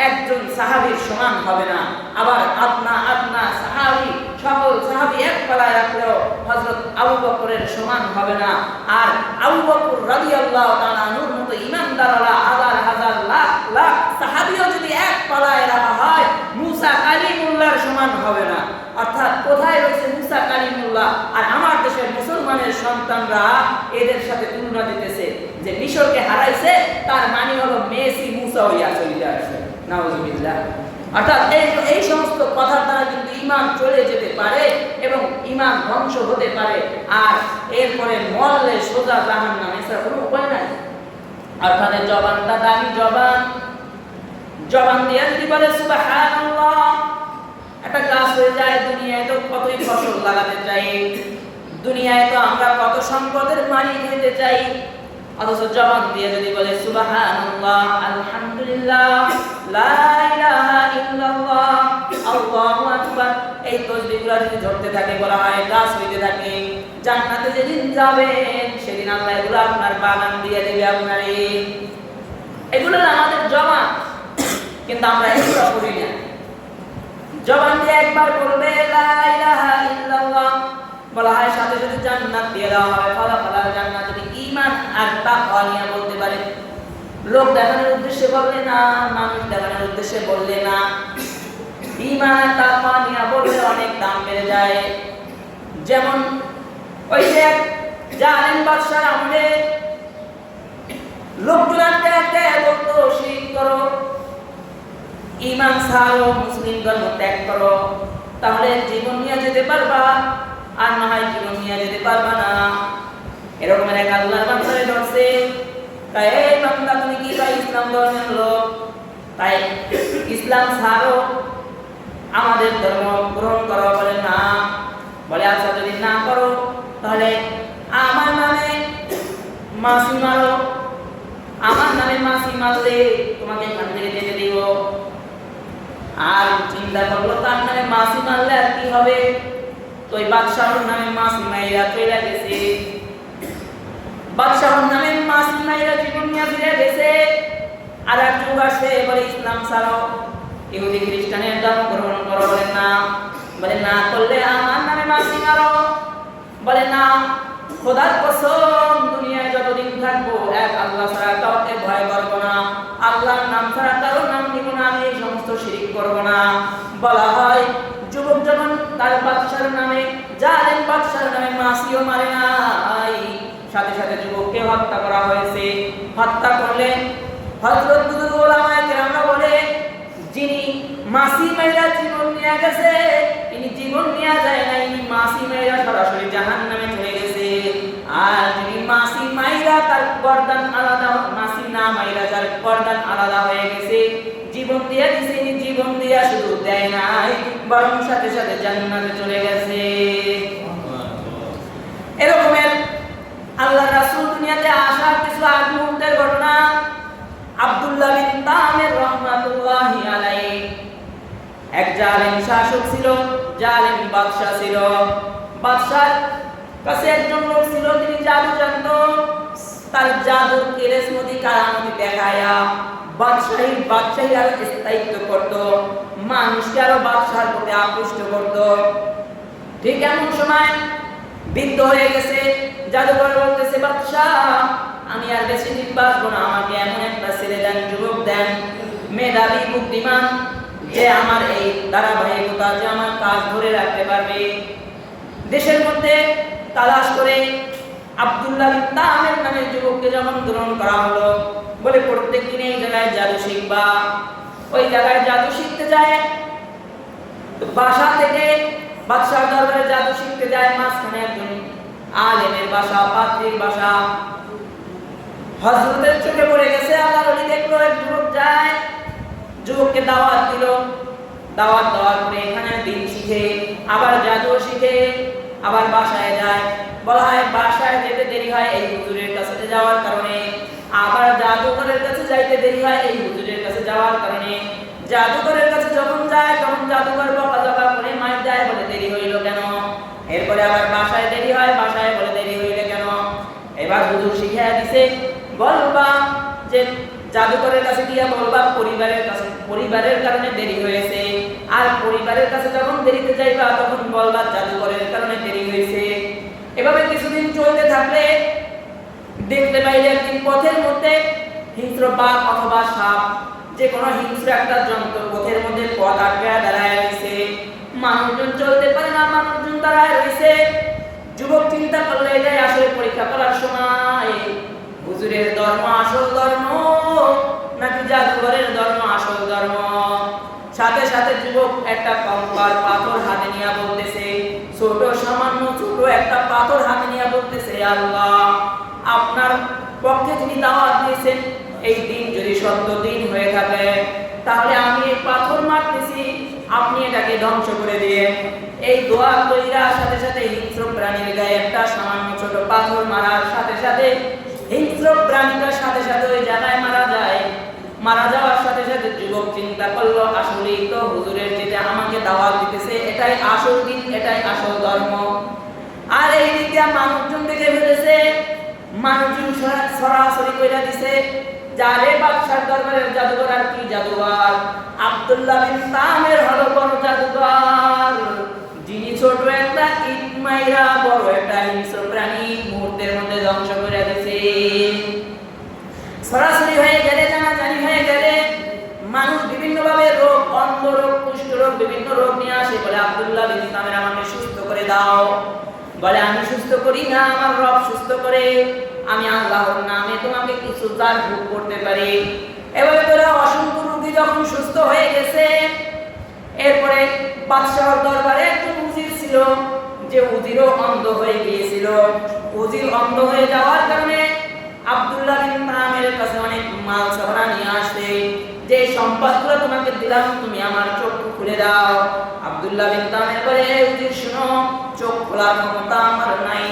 একজন সাহাবীর সমান হবে না। আবার আপনা সাহাবী, সকল সাহাবী এক পালায় রাখলেও হযরত আবু বকরের সমান হবে না। আর আবু বকর রাদিয়াল্লাহু তাআলা আনহুর মতো ইমানদাররা হাজার হাজার লাখ লাখ সাহাবীও যদি এক পালায় রাখা হয়, মুসা কালিমুল্লাহর সমান হবে না। অর্থাৎ কোথায় রয়েছে মুসা কালিমুল্লাহ, আর আমার দেশের মুসলমানের সন্তানরা এদের সাথে তুলনা দিতেছে যে মিশরকে হারাইছে, তার মানে হলো মেসি মুসা হইয়া চলে আসছে, নাউজুবিল্লাহ। অর্থাৎ এই সমস্ত কথার দ্বারা কিন্তু ঈমান চলে যেতে পারে এবং ঈমান ধ্বংস হতে পারে, আর এরপরে মরলে সোজা জাহান্নাম, এছাড়া কোনো উপায় নাই। অর্থাৎ জবানটা দামি জবান দিয়ে যদি বলে সুবহানাল্লাহ, একটা গাছ হয়ে যায়। দুনিয়ায় তো কতই ফসল লাগাতে চাই, দুনিয়ায় তো আমরা কত সম্পদের মালিক হতে চাই, অথচ জবান দিয়ে যদি বলে সুবহানাল্লাহ, আলহামদুলিল্লাহ, লা ইলাহা ইল্লাল্লাহ, আল্লাহু আকবার, এই তাসবিহগুলো যদি ধরতে থাকে, বলা হয় গাছ হইতে থাকে। জান্নাতে যেদিন যাবেন সেদিন আল্লাহ এগুলো আপনার বাগান দিয়ে দেবে আপনারে। এগুলো আমাদের জবান, কিন্তু আমরা এগুলো করি না। জবান দিয়ে একবার বলবে লা ইলাহা ইল্লাল্লাহ, বলা হয় সাথে সাথে জান্নাত দিয়ে দেওয়া হবে, ফালা জান্নাত। যদি ঈমান আর তাকওয়া নিয়ে বলতে পারে, লোক দেখানোর উদ্দেশ্যে বললে না, মানুষ দেখানোর উদ্দেশ্যে বললে না, ঈমান আর তাকওয়া নিয়ে বললে অনেক দাম বেড়ে যায়। যেমন ওই যে জালেম বাদশার আমলে লোকজনকে বলতো শিরক করো, ঈমান ছাড়ো, মুসলিম ধর্ম ত্যাগ করো, তাহলে জীবন নিয়ে যেতে পারবা, আর না হয় জীবন নিয়ে যেতে পারবা না। এরকম এক আল্লাহর বান্দারে ধরছে, তাই এই বান্দা তুমি কি তাই ইসলাম ধর্মের লোক, তাই ইসলাম ছাড়ো, আমাদের ধর্ম গ্রহণ করো। বলে না, বলে আচ্ছা যদি না করো তাহলে আমার নামে মাসি মারো, আমার নামে মাসি মারলে তোমাকে এখান থেকে যেতে দিব। আর চিন্তা করলো তার নামে মাসি মারলে আর কি হবে, তো ওই বাদশাহর নামে মাসি মাইরা চলে গেছে, বাদশাহর নামে মাসি মাইরা জীবন নিয়ে ফিরে গেছে। আর এক যুগ আসে, বলে ইসলাম ছাড়ো, ইহুদি খ্রিস্টানের ধর্ম গ্রহণ করো। বলে না করলে আমার নামে মাসি মারো। বলে না, খোদার কসম দুনিয়ায় যতদিন থাকবো এক আল্লাহ ছাড়া কাউকে ভয় করব না, আল্লাহর নাম ছাড়া কারো নাম নিব না, আমি এই সমস্ত শিরক করব না। বলা হয় যুবক যখন তার বাদশার নামে, জালেম বাদশার নামে মাসিও মারে নাই, সাথে সাথে যুবককে হত্যা করা হয়েছে। হত্যা করলেন হযরত বুজুর্গ উলামায়ে কেরামরা বলে, যিনি মাসি মাইরা জীবন নিয়ে গেছে, তিনি জীবন নিয়ে যায় না, ইনি মাসি মাইরা সরাসরি জাহান্নামে চলে গেছে। আর যিনি মাসি মাইরা তার গর্দান আলাদা, মাসি না মাইরা যার গর্দান আলাদা হয়ে গেছে, জীবন দিয়ে দিছে, ইনি জীবন দিয়া শুধু দেয় নাই, বরং সাথে সাথে জান্নাতে চলে গেছে। এরকমের আল্লাহ রাসূল দুনিয়াতে আসার কিছু আগ মুহূর্তের ঘটনা। আব্দুল্লাহ বিন তামির রাহমাতুল্লাহি আলাইহি এক জালেম শাসক ছিল, জালেম বাদশা ছিল। বাদশার কাছে একজন লোক ছিল, তিনি জাদু জানতো। তার জাদুর কেরামতি কারামতি দেখায়া বাদশাহী আর স্থায়িত্ব করত, মানুষকে আরো বাদশার প্রতি আকৃষ্ট করত। ঠিক এমন সময় বৃদ্ধ হয়ে গেছে, জাদুকর বলতেছে, বাদশাহ আমি আর বেশি দিন বাঁচবো না, আমাকে এমন একটা ছেলে দেন, যুবক দেন, মেধাবী বুদ্ধিমান, যে আমার এই ধারাবাহিকতা, যে আমার কাজ ধরে রাখতে পারবে। দেশের মধ্যে তালাশ করে আব্দুল্লাহ বিন তামির নামের যুবককে যখন গ্রহণ করা হলো, বলে প্রত্যেক দিন এই জায়গায় জাদু শিখবা। ওই জায়গায় জাদু শিখতে যায়, বাসা থেকে বাদশার দরবারে জাদু শিখতে যায়, মাঝখানে একজন আলেমের বাসা, পাত্রীর বাসা। হযরতের চোখে পড়ে গেছে, আল্লাহর ওলি দেখলো এক যুবক যায়, যুবককে দাওয়াত দিল। দাওয়াত দেওয়ার পরে এখানে দিন শিখে, আবার জাদু শিখে, আবার বাসায় যায়। বলা হয় বাসায় যেতে দেরি হয় এই হুজুরের কাছে যাওয়ার কারণে, আবার জাদুকরের কাছে যাইতে দেরি হয় এই হুজুরের কাছে যাওয়ার কারণে। জাদুকরের কাছে যখন যায় তখন জাদুকর বকাঝকা করে মার যায়, বলে দেরি হইল কেন। এরপরে আবার বাসায় দেরি হয়, বাসায় বলে দেরি হইলে কেন। এবার হুজুর শিখিয়ে দিছে, বলবা যে জাদুকরের কাছে গিয়া বলবা পরিবারের কারণে দেরি হয়েছে, আর পরিবারের কাছে যখন দেরিতে যাইবা তখন বলবা জাদুকরের কারণে দেরি হয়েছে। এভাবে কিছুদিন চলতে থাকলে দেখতে পাইলে একদিন পথের মধ্যে হিংস্র বাঘ অথবা সাপ, যে কোনো হিংস্র একটা জন্তু পথের মধ্যে পথ আটকে দাঁড়ায় রয়েছে। মানুষজন চলতে পারে না, মানুষজন দাঁড়ায় রয়েছে। যুবক চিন্তা করলে এটাই আসলে পরীক্ষা করার সময়, হুজুরের ধর্ম আসল ধর্ম নাকি জাদুঘরের ধর্ম আসল ধর্ম। সাথে সাথে যুবক একটা কঙ্কাল পাথর হাতে নিয়ে বলতেছে, সামান্য ছোট একটা পাথর হাতে নিয়ে বলতেছে, আল্লাহ আপনার পক্ষে যিনি দাওয়াত দিয়েছেন এই দিন যদি সত্য দিন হয়ে থাকে, তাহলে আমি এই পাথর মারতেছি, আপনি এটাকে ধ্বংস করে দিয়ে। এই দোয়া কইরা সাথে সাথে হিংস্র প্রাণীর গায়ে একটা সামান্য ছোট পাথর মারার সাথে সাথে হিংস্র প্রাণীটার সাথে সাথে ওই জায়গায় মারা যায়। মারা যাওয়ার সাথে সাথে যুবক চিন্তা করলো, আসলেই তো হুজুরের যেটা আমাকে দাওয়াত দিতেছে এটাই আসল দিন, এটাই আসল ধর্ম। আর এই দিকে মানুষজন দেখে ফেলেছে, মানুষজন সরাসরি কইরা দিছে, যারে বাদশার দরবারের জাদুঘর আর কি জাদুঘর, আব্দুল্লাহ বিন তামির হলো বড় জাদুঘর, যিনি ছোট একটা ইট মাইরা বড় একটা হিংস্র প্রাণী মুহূর্তের মধ্যে ধ্বংস করে দিছে। সরাসরি হয়ে গেলে, জানাজানি হয়ে গেলে মানুষ বিভিন্ন ভাবে রোগ, অন্ধ রোগ, কুষ্ঠ রোগ, বিভিন্ন রোগ নিয়ে আসে। বলে আব্দুল্লাহ বিন তামির আমাকে সুস্থ করে দাও। বলে আমি সুস্থ করি না, আমার রব সুস্থ করে, আমি আল্লাহর নামে তোমাকে কিছু জাল ভোগ করতে পারি। এবারে তোরা অসংখ্য রোগী যখন সুস্থ হয়ে গেছে, এরপরে বাদশাহর দরবারে একজন উজির ছিল, যে উজিরও অন্ধ হয়ে গিয়েছিল। উজির অন্ধ হয়ে যাওয়ার কারণে আব্দুল্লাহ বিন তামিরের কাছে অনেক মাল সামানা নিয়ে আসে, যে সম্পদগুলো তোমাকে দিলাম তুমি আমার চক্ষু খুলে দাও। আব্দুল্লাহ বিন তামির বলে, উজির শুনো, চোখ খোলার ক্ষমতা আমার নাই,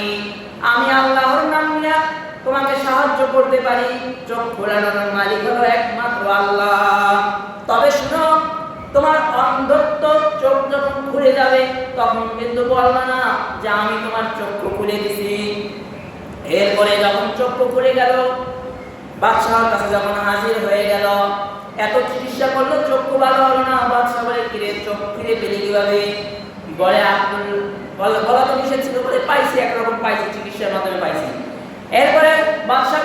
আমি আল্লাহর নাম নিয়ে তোমাকে সাহায্য করতে পারি, চোখ খোলানোর মালিক হলো একমাত্র আল্লাহ। তবে শুনো, তোমার অন্ধত্ব চোখ যখন খুলে যাবে তখন কিন্তু বলবা না যে আমি তোমার চক্ষু খুলে দিছি। এরপরে যখন চক্ষু খুলে গেল, বাদশাহর কাছে যখন হাজির হয়ে গেল, এত চিকিৎসা করলো চক্ষু ভালো হলো না। বাদশাহ বলে, কিরে চোখ ফিরে পেলি কিভাবে? বলে বলা তো নিষেধ ছিল, বলে পাইছি, একরকম পাইছি, চিকিৎসার মাধ্যমে পাইছি। এরপরে বাদশাহ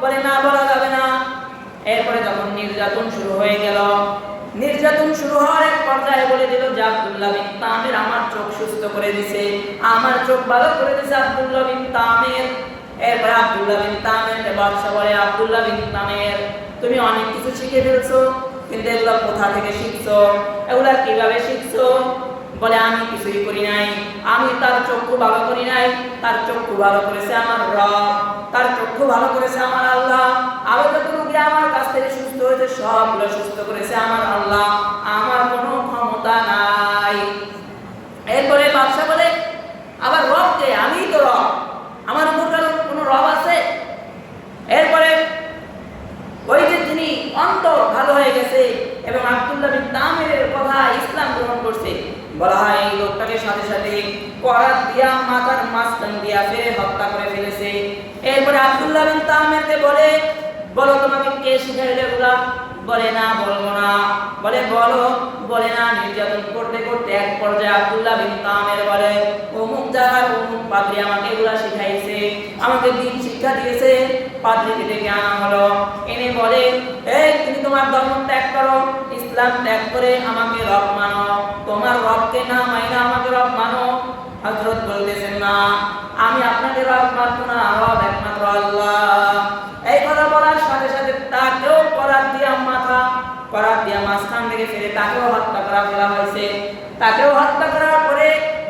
বলে না, বলা যাবে না। এরপরে যখন নির্যাতন শুরু হয়ে গেল, নির্যাতন শুরু হওয়ার এক পর্যায়ে বলে দিল যে আব্দুল্লাহ বিন তামির আমার চোখ সুস্থ করে দিছে, আমার চোখ ভালো করে দিছে আব্দুল্লাহ বিন তামির। এরপরে আব্দুল্লাহ বিন তামিরকে বাদশাহ বলে, আব্দুল্লাহ বিন তামির তুমি অনেক কিছু শিখে ফেলছো, কিন্তু এগুলো কোথা থেকে শিখছো, এগুলা কিভাবে শিখছো? বলে আমি কিছুই করি নাই, আমি তার চক্ষু ভালো করি নাই, তার চক্ষু ভালো করেছে আমার রব, তার চক্ষু ভালো করেছে আমার আল্লাহ। আরো যত রোগী আমার কাছ থেকে সুস্থ হয়েছে সবগুলো সুস্থ করেছে আমার আল্লাহ, আমার কোনো ক্ষমতা নাই। এরপরে বাদশাহ বলে, আবার রব কে? আমি তো রব, আমার উপর কোনো রব আছে? এরপরে ওই যে যিনি অন্ত ভালো হয়ে গেছে এবং আব্দুল্লাহ বিন তামিরের কথা ইসলাম গ্রহণ করছে, বলা হয় এই লোকটাকে সাথে সাথে করাত দিয়া মাথার মাঝখান দিয়া ফেলে হত্যা করে ফেলেছে। এরপরে আব্দুল্লাহ বিন তামিরকে বলে, বলো তোমাকে কে শিখাইলো এগুলা? বলে না, বলবো না। বলে বলো, বলে না। নির্যাতন করতে করতে এক পর্যায়ে আব্দুল্লাহ বিন তামের বলে, অমুক জায়গার অমুক পাদ্রী আমাকে এগুলা শিখাইছে, আমাকে দিন শিক্ষা দিয়েছে। পাদ্রীকে ডেকে আনা হলো, এনে বলে, এই তুমি তোমার ধর্ম ত্যাগ করো, ইসলাম ত্যাগ করে আমাকে রব মানো, তোমার রবকে না মাইনা আমাকে রব মানো। হযরত বলতেছেন, না, আমি আপনাকে রব মানবো না, রব একমাত্র আল্লাহ। এই কথা বলার সাথে সাথে তাকেও করাত দিয়া মাঝখান থেকে ফেলে তাকেও হত্যা করা ফেলা হয়েছে। তাকেও হত্যা করার পরে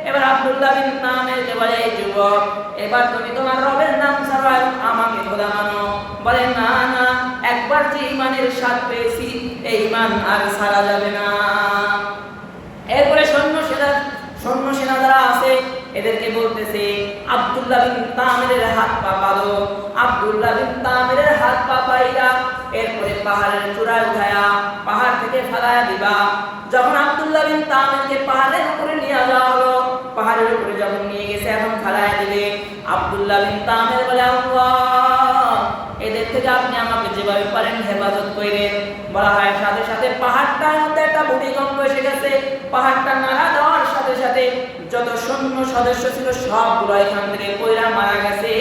এবার আব্দুল্লাহ বিন তামেরকে বলে, এই যুবক, এবার তুমি তোমার রবের নাম ছাড়ো এবং আমাকে খোদা মানো। বলে, না না, একবার যে ঈমানের স্বাদ পেয়েছি, এই ঈমান আর ছাড়া যাবে না। এরপরে সৈন্য সেনা যারা আছে এদেরকে বলতেছে, আব্দুল্লাহ বিন তামেরের হাত পা বাঁধো। আব্দুল্লাহ বিন তামেরের হাত পা পাইরা এরপরে পাহাড়ের চূড়ায় উঠায়া পাহাড় থেকে ফালায়া দিবা। যখন আব্দুল্লাহ বিন তামেরকে পাহাড়ের উপরে নিয়ে যাওয়া হলো, পাহাড়ের উপরে যখন নিয়ে গেছে এখন ফালায়া দিবে, আব্দুল্লাহ বিন তামের বলে, আল্লাহ, এদের থেকে আপনি আমাকে যেভাবে পারেন হেফাজত করেন। বলা হয় সাথে সাথে পাহাড়টার মধ্যে একটা ভূমিকম্প এসে গেছে। পাহাড়টা নাড়া দেওয়ার সাথে সাথে যত সৈন্য সদস্য ছিল সবগুলো এখান থেকে পয়রা মারা গেছে।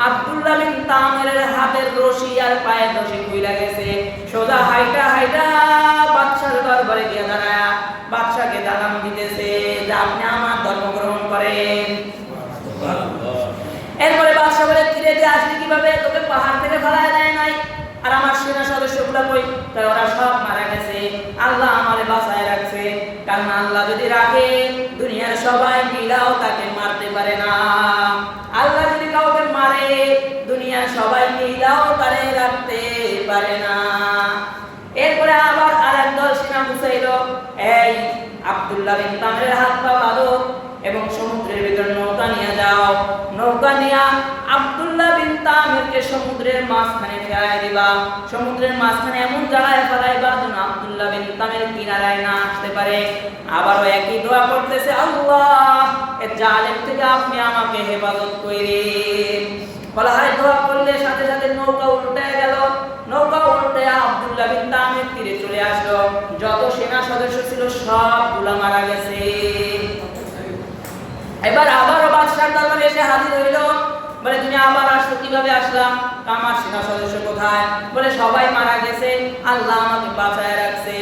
আব্দুল্লাহ বিন তামেরের হাতের রশি আর পায়ের রশি খুইলা গেছে। সোজা হাইটা বাদশার দরবারে গিয়ে দাঁড়ায় বাদশাকে দালাম দিতেছে যে আপনি আমার ধর্ম গ্রহণ করেন। এরপরে বাদশা বলে, ফিরে দিয়ে আসলি কিভাবে? তোকে পাহাড় থেকে ফেলায় দেয় নাই, আর আমার সেনা সদস্যগুলো কই? তাই ওরা সব মারা গেছে। আল্লাহ আমারে বাঁচায় রাখছে, কারণ আল্লাহ যদি রাখে দুনিয়ার সবাই মিলাও তাকে মারতে পারে না। আল্লাহ যদি কাউকে মারে দুনিয়ার সবাই মিলাও তারে রাখতে পারে না। এরপরে আবার আরেক দল সেনা বুঝাইল, এই আব্দুল্লাহ বিন তামেরের হাত পা বাঁধো এবং সমুদ্রের ভিতর নৌকা নিয়ে যাও। নৌকা নিয়ে আব্দুল্লাহ বিন তামেরকে সমুদ্রের মাঝখানে ফেলাই দিবা। সমুদ্রের মাঝখানে এমন জায়গায় ফেলাইবা যেন আব্দুল্লাহ বিন তামের কিনারায় না আসতে পারে। আবারও একই দোয়া করতেছে, আল্লাহ, এ জালেম থেকে আপনি আমাকে হেফাজত করেন। বলা হয় দোয়া করলে সাথে সাথে নৌকা উল্টে গেল। নৌকা উল্টে আব্দুল্লাহ বিন তামের তীরে চলে আসলো। যত সেনা সদস্য ছিল সবগুলা মারা গেছে। এবার আবারও বাদশার দরবারে এসে হাজির হইল। বলে, তুমি আবার আসছো, কিভাবে আসলাম? আমার সেনা সদস্য কোথায়? বলে, সবাই মারা গেছে, আল্লাহ আমাকে বাঁচায় রাখছে।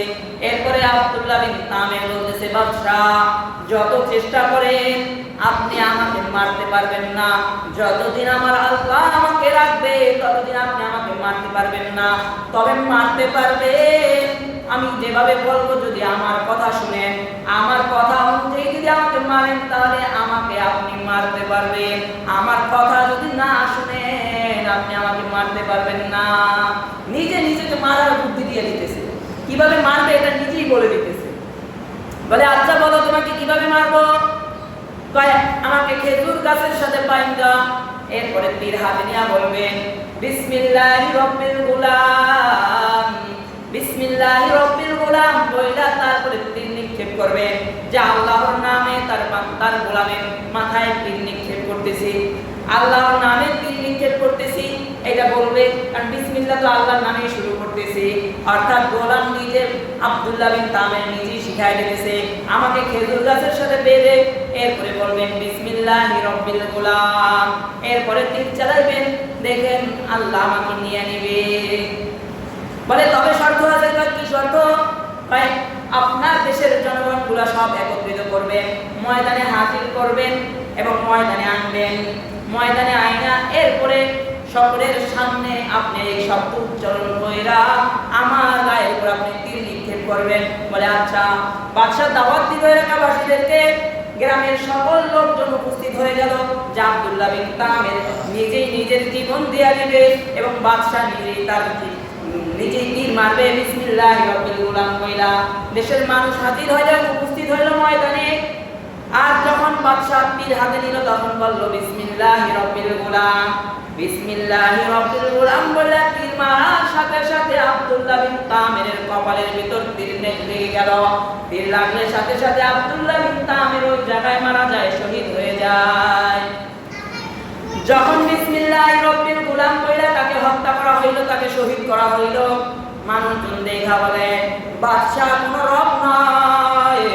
এরপরে আব্দুল্লাহ বিন তামের বলতেছে, বাদশাহ, যত চেষ্টা করেন আপনি আমাকে মারতে পারবেন না। যতদিন আমার আল্লাহ আমাকে রাখবে ততদিন আপনি আমাকে মারতে পারবেন না। তবে মারতে পারবেন আমি যেভাবে বলবো, যদি আমার কথা শুনেন, আমার কথা অনুযায়ী যদি আমাকে মারেন, তাহলে আমাকে আপনি মারতে পারবেন। আমার কথা যদি না শুনেন আপনি আমাকে মারতে পারবেন না। নিজেকে মারার বুদ্ধি দিয়ে দিতেছে, কিভাবে মারবে এটা নিজেই বলে দিতেছে। বলে, আচ্ছা বলো তোমাকে কিভাবে মারবো? কয়, আমাকে খেজুর গাছের সাথে বাইন্ধা এরপরে তীর হাতে নিয়ে বলবেন, বিসমিল্লাহির রব্বিল গুলাম, বিসমিল্লাহির রব্বিল গুলাম বইলা তারপরে তীর নিক্ষেপ করবে, যে আল্লাহর নামে তার গোলামের মাথায় তীর নিক্ষেপ করতেছি, আল্লাহর নামে তীর নিক্ষেপ করতেছি, এটা বলবে। কারণ বিসমিল্লাহ তো আল্লাহর নামে শুরু করতেছি, অর্থাৎ গোলাম নিজে আব্দুল্লাহ বিন তামের নিজেই শিখাই দিতেছে আমাকে খেজুর গাছের সাথে বেঁধে। এরপরে বলবেন বিসমিল্লাহির রব্বিল গুলাম, এরপরে তীর চালাইবেন, দেখেন আল্লাহ আমাকে নিয়ে নেবে। বলে, তবে শর্ত আছে। কি শর্ত? ভাই, আপনার দেশের জনগণগুলো সব একত্রিত করবেন, ময়দানে হাজির করবেন এবং ময়দানে আনবেন। ময়দানে আইনা এরপরে সকলের সামনে আপনি এই শব্দ উচ্চারণ কইরা আমার গায়ের উপর আপনি তীর নিক্ষেপ করবেন। বলে, আচ্ছা। বাদশা দাওয়াত দিল এলাকাবাসীদেরকে। গ্রামের সকল লোকজন উপস্থিত হয়ে গেল যে আব্দুল্লাহ বিন তামের নিজেই নিজের জীবন দিয়ে দিবে এবং বাদশা নিজেই তীর মারবে। বিসমিল্লাহির রব্বিল গুলাম কইলা দেশের মানুষ হাজির হয়ে উপস্থিত হইল ময়দানে। আর যখন বাদশা তীর হাতে নিল তখন বলল, বিসমিল্লাহির রব্বিল গুলাম, বিসমিল্লাহির রব্বিল গুলাম বলে তীর মারার সাথে সাথে আব্দুল্লাহ বিন তামের কপালের ভিতর তীর লেগে গেল। তীর লাগলে সাথে সাথে আব্দুল্লাহ বিন তামের ওই জায়গায় মারা যায়, শহীদ হয়ে যায়। যখন বিসমিল্লাহির রব্বিল গুলাম কইরা তাকে হত্যা করা হইল, তাকে শহীদ করা হইল, মানুষজন দেখা বলে বাদশাহ কোনো রব নয়,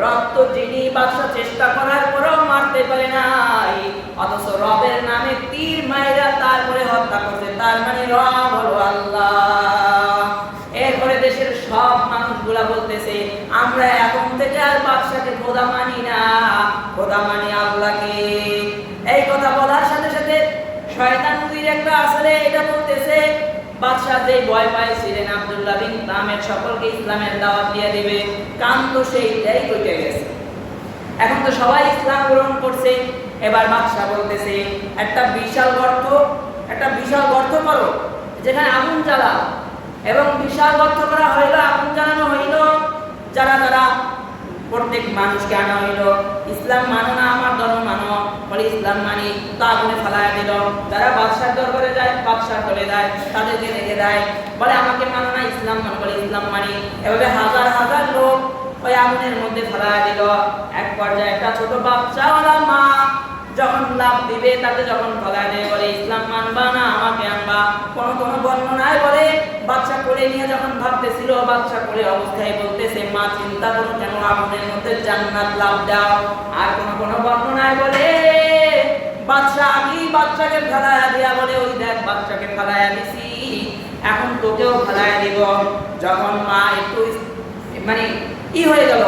রব তো যিনি বাদশাহ চেষ্টা করার পরেও মারতে পারে নাই, অথচ রবের নামে তীর মাইরা তারপরে হত্যা করছে, তার মানে রব হলো আল্লাহ। এরপরে দেশের সব মানুষগুলা বলতেছে আমরা এখন থেকে আর বাদশাকে খোদা মানি না, খোদা মানি আল্লাহকে। এই কথা বলার সাথে সাথে শয়তান মুদির একটা আসলে এটা বলতেছে বাদশাহ যে ভয় পাইছিলেন আব্দুল্লাহ বিন তামের সকলকে ইসলামের দাওয়াত দিয়ে দিবে, কাম তো সেইটাই কইতে গেছে। এখন তো সবাই ইসলাম গ্রহণ করছে। এবার বাদশাহ বলতেছে একটা বিশাল গর্ত করো, যেখানে আগুন জ্বালাও, এবং বিশাল গর্ত করা হইল, আগুন জ্বালানো হইল, যারা যারা প্রত্যেক মানুষকে আনা হইল ইসলাম মানো না আমার ধর্ম মানো, বলে ইসলাম মানি, তো আগুনে ফেলাইয়া দিল। যারা বাদশার দরবারে যায়, বাদশার বলে দেয়, তাদেরকে রেখে দেয়, বলে আমাকে মানো না ইসলাম মানো, বলে ইসলাম মানি। এভাবে হাজার হাজার লোক ওই আগুনের মধ্যে ফেলাইয়া দিল। এক পর্যায়ে একটা ছোট বাচ্চাওয়ালা মা যখন লাভ দিবে, তাকে যখন ফেলাইয়া দেয়, বলে ইসলাম মানবা না আমাকে আনবা। কোনো বর্ণনায় বলে বাচ্চা কোলে নিয়ে যখন ভাবতেছিল, বাচ্চা কোলে অবস্থায় বলতেছে মা চিন্তা করো কেন, আগুনের মধ্যে জান্নাত লাভ দাও। আর কোনো বর্ণনায় বলে বাচ্চা আগেই বাচ্চাকে ফেলাইয়া দিয়া বলে ওই দেখ বাচ্চাকে ফেলাইয়া দিছি, এখন তোকেও ফেলাইয়া দিব। যখন মা একটু মানে হয়ে গেল,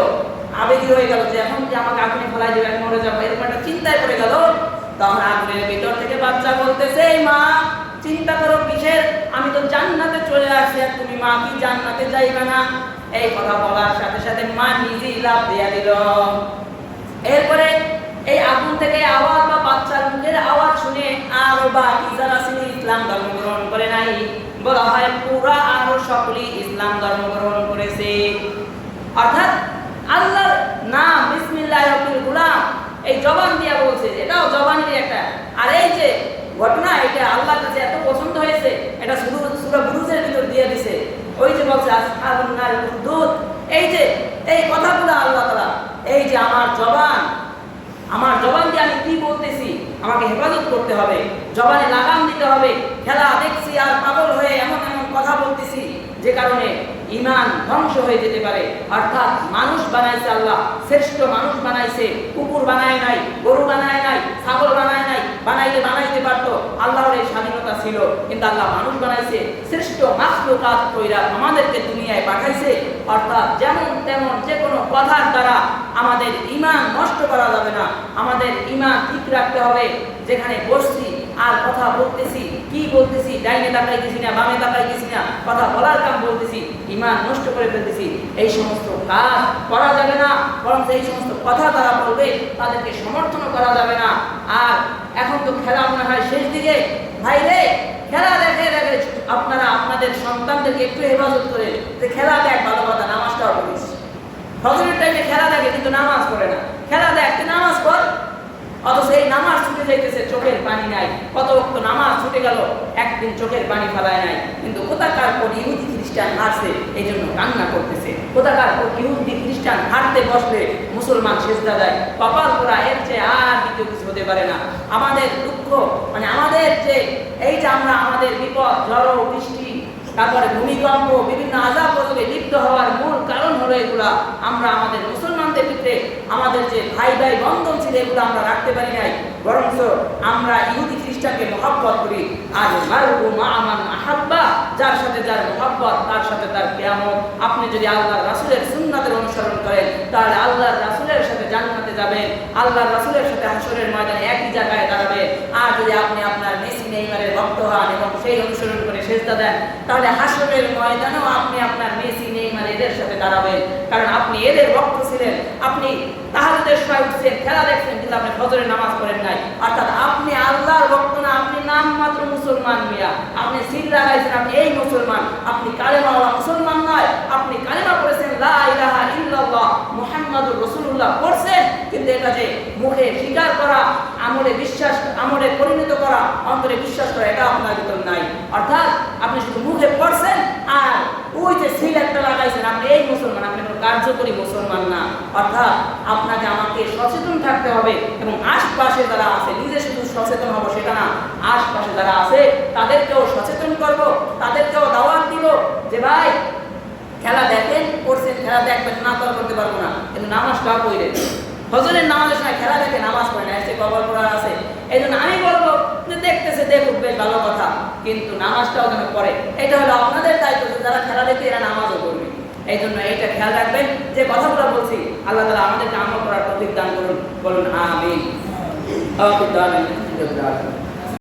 আবেগী হয়ে গেল যে এখন যে আমাকে আগুনে ফেলাই দেবে, আমি মরে যাবো, এরকম একটা চিন্তায় পড়ে গেল। তখন আগুনের ভিতর থেকে বাচ্চা বলতেছে মা চিন্তা করো কিসের, আমি তো জান্নাতে চলে আসছি, আর তুমি মা কি জান্নাতে যাইবে না? এই কথা বলার সাথে সাথে মা নিজেই লাভ দিয়া দিল। এরপরে এই আগুন থেকে আওয়াজ বা বাচ্চার মুখের আওয়াজ শুনে আরো বাকি যারা ছিল ইসলাম ধর্ম গ্রহণ করে নাই, বলা হয় পুরা আরো সকলেই ইসলাম ধর্ম গ্রহণ করেছে। অর্থাৎ আল্লাহর নাম বিসমিল্লাহির রব্বিল গুলাম এই জবান দিয়া বলছে, এটাও জবানেরই একটা। আর এই যে ঘটনা, এটা আল্লাহর কাছে এত পছন্দ হয়েছে, এটা সূরা বুরুজের ভিতর দিয়ে দিছে। ওই যে বলছে আসহাবুন নার উখদুদ, এই যে এই কথাগুলো আল্লাহ তাআলা, এই যে আমার জবান দিয়ে আমি কি বলতেছি, আমাকে হেফাজত করতে হবে, জবানে লাগাম দিতে হবে। খেলা দেখছি আর পাগল হয়ে এমন কথা বলতেছি যে কারণে ঈমান ধ্বংস হয়ে যেতে পারে। অর্থাৎ মানুষ বানাইছে আল্লাহ, শ্রেষ্ঠ মানুষ বানাইছে, কুকুর বানায় নাই, গরু বানায় নাই, ছাগল বানায় নাই, বানাইতে পারতো, আল্লাহর এই স্বাধীনতা ছিল, কিন্তু আল্লাহ মানুষ বানাইছে, শ্রেষ্ঠ মাখলুকাত কইরা আমাদেরকে দুনিয়ায় পাঠাইছে। অর্থাৎ যেমন তেমন যে কোনো কথার দ্বারা আমাদের ঈমান নষ্ট করা যাবে না, আমাদের ঈমান ঠিক রাখতে হবে। যেখানে বসছি আর কথা বলতেছি, কি বলতেছি, ডাইনে তাকাইতেছি না, বামে তাকাইতেছি না, কথা বলার কাম বলতেছি, ঈমান নষ্ট করে ফেলতেছি, এই সমস্ত কাজ করা যাবে না। বরং এই সমস্ত কথা তারা বলবে তাদেরকে সমর্থন করা যাবে না। আর এখন তো খেলা মনে হয় শেষ দিকে, ভাই রে খেলা দেখে আপনারা আপনাদের সন্তানদেরকে একটু হেফাজত করে, যে খেলা দেখ ভালো কথা, নামাজটাও করিস। ফজরের টাইমে খেলা দেখে কিন্তু নামাজ পড়ে না, খেলা দেখ তুই নামাজ পড়, অথচ এই নামাজ ছুটে যাইতেছে, চোখের পানি নাই। কত ওয়াক্ত নামাজ ছুটে গেল, একদিন চোখের পানি ফেলায় নাই। কিন্তু কোথাকার পর ইহুদি খ্রিস্টান হারছে, এই জন্য কান্না করতেছে। কোথাকার পর ইহুদি খ্রিস্টান হারতে বসলে মুসলমান সেজদা দেয়, কপাল পোড়া, এর চেয়ে আর দ্বিতীয় কিছু হতে পারে না। আমাদের দুঃখ মানে আমাদের যে এই যে আমরা আমাদের বিপদ, ঝড় বৃষ্টি, তারপরে ভূমিকম্প, বিভিন্ন আযাব গজবে লিপ্ত হওয়ার মূল কারণ হলো এগুলা। আমরা আমাদের মুসলমানদের ভিতরে আমাদের যে ভাই বন্ধন ছিল, এগুলো আমরা রাখতে পারি নাই, বরঞ্চ আমরা ইহুদি খ্রিস্টানকে মহব্বত করি। আর মারহু মা মান আহাব্বা, যার সাথে যার মহব্বত তার সাথে তার কিয়ামত। আপনি যদি আল্লাহর রাসূলের সুন্নাতের অনুসরণ করেন, তাহলে আল্লাহর রাসূলের সাথে জান্নাতে যাবেন, আল্লাহর রাসূলের সাথে হাশরের ময়দানে একই জায়গায় দাঁড়াবেন। আর যদি আপনি আপনার মেসি নেইমারের ভক্ত হন এবং সেই অনুসরণ করে সেজদা দেন, তাহলে হাশরের ময়দানেও আপনি আপনার মেসি নেইমার এদের সাথে দাঁড়াবেন, কারণ আপনি এদের ভক্ত ছিলেন। আপনি তাহাজ্জুদের সময় উঠছেন, খেলা দেখছেন, কিন্তু আপনি ফজরের নামাজ পড়েন নাই। অর্থাৎ আপনি আল্লাহর ভক্ত না, আপনি নামমাত্র মুসলমান মিয়া। আপনি সিল লাগাইছেন, আপনি এই মুসলমান, আপনি কালেমাওয়ালা মুসলমান নয়। আপনি কালেমা পড়েছেন লা ইলাহা ইল্লাল্লাহ মুহাম্মাদুর রাসূলুল্লাহ পড়ছেন, কিন্তু এটা যে মুখে স্বীকার করা, আমলে পরিণত করা, অন্তরে বিশ্বাস করা, এটা আপনার ভিতর নাই। অর্থাৎ আপনি শুধু মুখে পড়ছেন আর ওই যে সিল একটা লাগাইছেন, আপনি এই মুসলমান, আপনি কোনো কার্যকরী মুসলমান না। অর্থাৎ আপনাকে আমাকে সচেতন থাকতে হবে এবং আশপাশে যারা আছে, নিজে শুধু সচেতন হবো সেটা না, আশপাশে যারা আছে তাদেরকেও সচেতন করব, তাদেরকেও দাওয়াত দিব যে ভাই খেলা দেখেন, করছেন, খেলা দেখবেন না তো করতে পারবো না, কিন্তু নামাজটাও পড়ে হজরের নামাজের সময় খেলা দেখে নামাজ পড়ে না, এসে কবর করা আছে। এই জন্য আমি বলবো যে দেখতেছে দেখুক, বেশ ভালো কথা, কিন্তু নামাজটাও যেন পড়ে। এটা হলো আপনাদের দায়িত্ব যে যারা খেলা দেখে এরা নামাজও করবে। এই জন্য এইটা খেয়াল রাখবেন। যে কথাগুলো বলছি আল্লাহ তাআলা আমাদেরকে আমল করার তৌফিক দান করুন, বলুন আমিন।